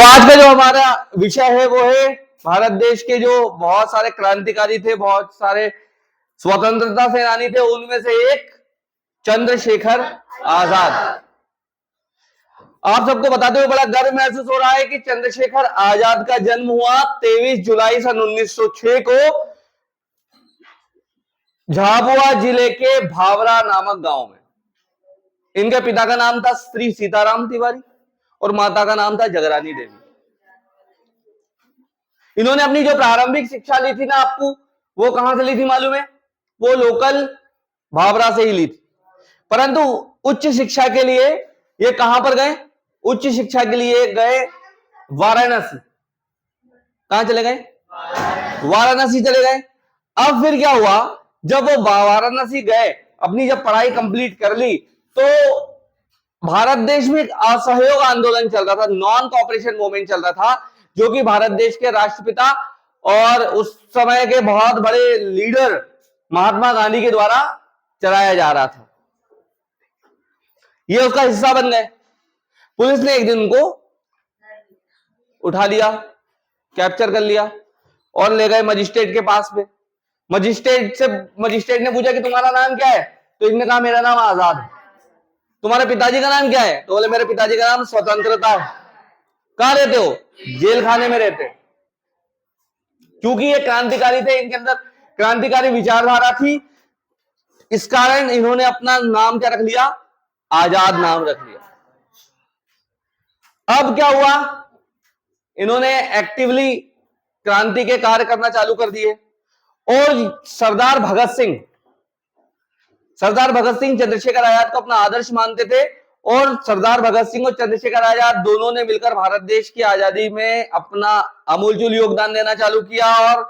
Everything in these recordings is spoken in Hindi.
आज का जो हमारा विषय है वो है भारत देश के जो बहुत सारे क्रांतिकारी थे, बहुत सारे स्वतंत्रता सेनानी थे, उनमें से एक चंद्रशेखर आजाद। आप सबको बताते हुए बड़ा गर्व महसूस हो रहा है कि चंद्रशेखर आजाद का जन्म हुआ 23 जुलाई सन 1906 को झाबुआ जिले के भावरा नामक गांव में। इनके पिता का नाम था श्री सीताराम तिवारी और माता का नाम था जगरानी देवी। इन्होंने अपनी जो प्रारंभिक शिक्षा ली थी ना आपको, वो कहां से ली थी मालूम है? वो लोकल भावरा से ही ली थी। परंतु उच्च शिक्षा के लिए ये कहां पर गए? उच्च शिक्षा के लिए गए वाराणसी। कहां चले गए? वाराणसी चले गए। अब फिर क्या हुआ, जब वो वाराणसी गए, अपनी जब पढ़ाई कंप्लीट कर ली, तो भारत देश में एक असहयोग आंदोलन चल रहा था, नॉन कॉपरेशन मूवमेंट चल रहा था, जो कि भारत देश के राष्ट्रपिता और उस समय के बहुत बड़े लीडर महात्मा गांधी के द्वारा चलाया जा रहा था। ये उसका हिस्सा बन गए। पुलिस ने एक दिन उनको उठा लिया, कैप्चर कर लिया और ले गए मजिस्ट्रेट के पास में। मजिस्ट्रेट ने पूछा कि तुम्हारा नाम क्या है? तो इन्होंने कहा मेरा नाम आजाद है। तुम्हारे पिताजी का नाम क्या है? तो बोले मेरे पिताजी का नाम स्वतंत्रता है। कहां रहते हो? जेल खाने में रहते। क्योंकि ये क्रांतिकारी थे, इनके अंदर क्रांतिकारी विचारधारा थी, इस कारण इन्होंने अपना नाम क्या रख लिया? आजाद नाम रख लिया। अब क्या हुआ, इन्होंने एक्टिवली क्रांति के कार्य करना चालू कर दिए और सरदार भगत सिंह चंद्रशेखर आजाद को अपना आदर्श मानते थे और सरदार भगत सिंह और चंद्रशेखर आजाद दोनों ने मिलकर भारत देश की आजादी में अपना अमूलचूल योगदान देना चालू किया और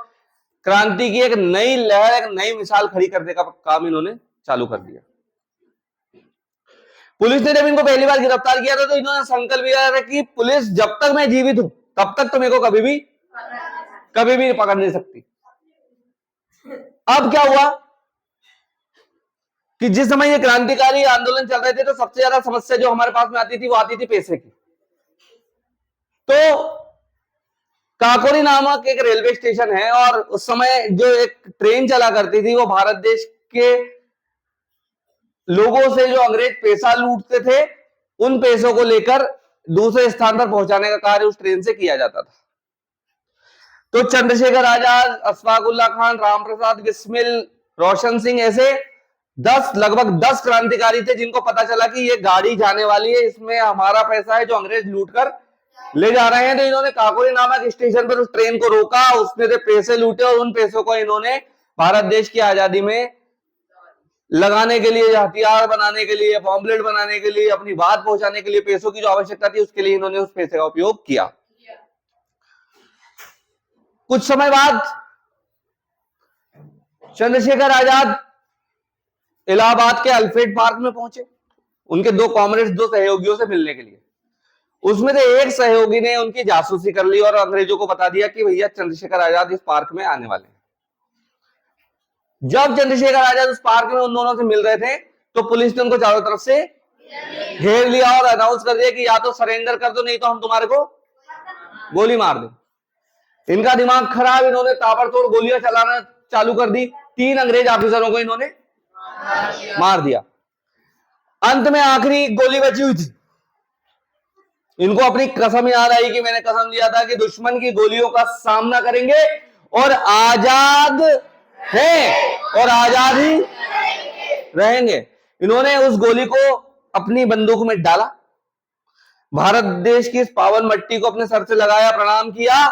क्रांति की एक नई लहर, एक नई मिसाल खड़ी करने का काम इन्होंने चालू कर दिया। पुलिस ने जब इनको पहली बार गिरफ्तार किया था तो इन्होंने संकल्प लिया था कि पुलिस जब तक मैं जीवित हूं तब तक तो मेरे को कभी भी पकड़ नहीं सकती। अब क्या हुआ कि जिस समय ये क्रांतिकारी आंदोलन चल रहे थे तो सबसे ज्यादा समस्या जो हमारे पास में आती थी वो आती थी पैसे की। तो काकोरी नामक एक रेलवे स्टेशन है और उस समय जो एक ट्रेन चला करती थी वो भारत देश के लोगों से जो अंग्रेज पैसा लूटते थे उन पैसों को लेकर दूसरे स्थान पर पहुंचाने का कार्य उस ट्रेन से किया जाता था। तो चंद्रशेखर आजाद, अशफाक उल्लाह खान, राम प्रसाद बिस्मिल, रोशन सिंह, ऐसे लगभग 10 क्रांतिकारी थे जिनको पता चला कि ये गाड़ी जाने वाली है, इसमें हमारा पैसा है जो अंग्रेज लूट कर ले जा रहे हैं। तो इन्होंने काकोरी नामक स्टेशन पर उस ट्रेन को रोका, उसमें से पैसे लूटे और उन पैसों को इन्होंने भारत देश की आजादी में लगाने के लिए, हथियार बनाने के लिए, पॉम्पलेट बनाने के लिए, अपनी बात पहुंचाने के लिए पैसों की जो आवश्यकता थी उसके लिए इन्होंने उस पैसे का उपयोग किया। कुछ समय बाद चंद्रशेखर आजाद इलाहाबाद के अल्फ्रेड पार्क में पहुंचे उनके दो कॉमरेड्स, दो सहयोगियों से मिलने के लिए। उसमें से एक सहयोगी ने उनकी जासूसी कर ली और अंग्रेजों को बता दिया कि भैया चंद्रशेखर आजाद इस पार्क में आने वाले हैं। जब चंद्रशेखर आजाद उस पार्क में उन दोनों से मिल रहे थे तो पुलिस ने उनको चारों तरफ से घेर लिया और अनाउंस कर दिया कि या तो सरेंडर कर दो नहीं तो हम तुम्हारे को गोली मार दें। इनका दिमाग खराब, इन्होंने ताबड़तोड़ गोलियां चलाना चालू कर दी। 3 अंग्रेज ऑफिसरों को इन्होंने मार दिया। अंत में आखिरी गोली बची हुई थी। इनको अपनी कसम याद आई कि मैंने कसम लिया था कि दुश्मन की गोलियों का सामना करेंगे और आजाद हैं और आजाद ही रहेंगे। इन्होंने उस गोली को अपनी बंदूक में डाला, भारत देश की इस पावन मट्टी को अपने सर से लगाया, प्रणाम किया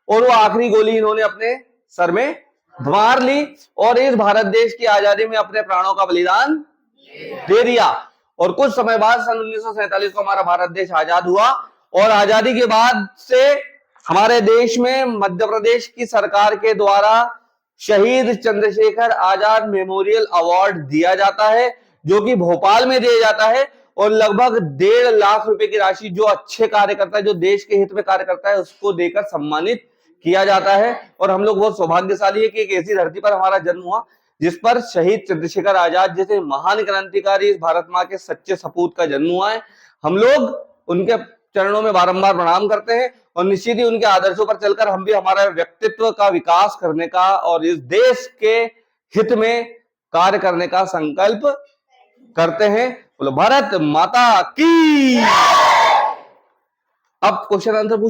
और वो आखिरी गोली इन्होंने अपने सर में मार ली और इस भारत देश की आजादी में अपने प्राणों का बलिदान दे दिया। और कुछ समय बाद सन 1947 को हमारा भारत देश आजाद हुआ और आजादी के बाद से हमारे देश में मध्य प्रदेश की सरकार के द्वारा शहीद चंद्रशेखर आजाद मेमोरियल अवार्ड दिया जाता है, जो कि भोपाल में दिया जाता है और लगभग 1.5 लाख रुपए की राशि जो अच्छे कार्य करता है, जो देश के हित में कार्य करता है, उसको देकर सम्मानित किया जाता है। और हम लोग बहुत सौभाग्यशाली है कि एक ऐसी धरती पर हमारा जन्म हुआ जिस पर शहीद चंद्रशेखर आजाद जैसे महान क्रांतिकारी इस भारत माँ के सच्चे सपूत का जन्म हुआ है। हम लोग उनके चरणों में बारंबार प्रणाम करते हैं और निश्चित ही उनके आदर्शों पर चलकर हम भी हमारा व्यक्तित्व का विकास करने का और इस देश के हित में कार्य करने का संकल्प करते हैं। बोलो भारत माता की। अब क्वेश्चन आंसर पूछ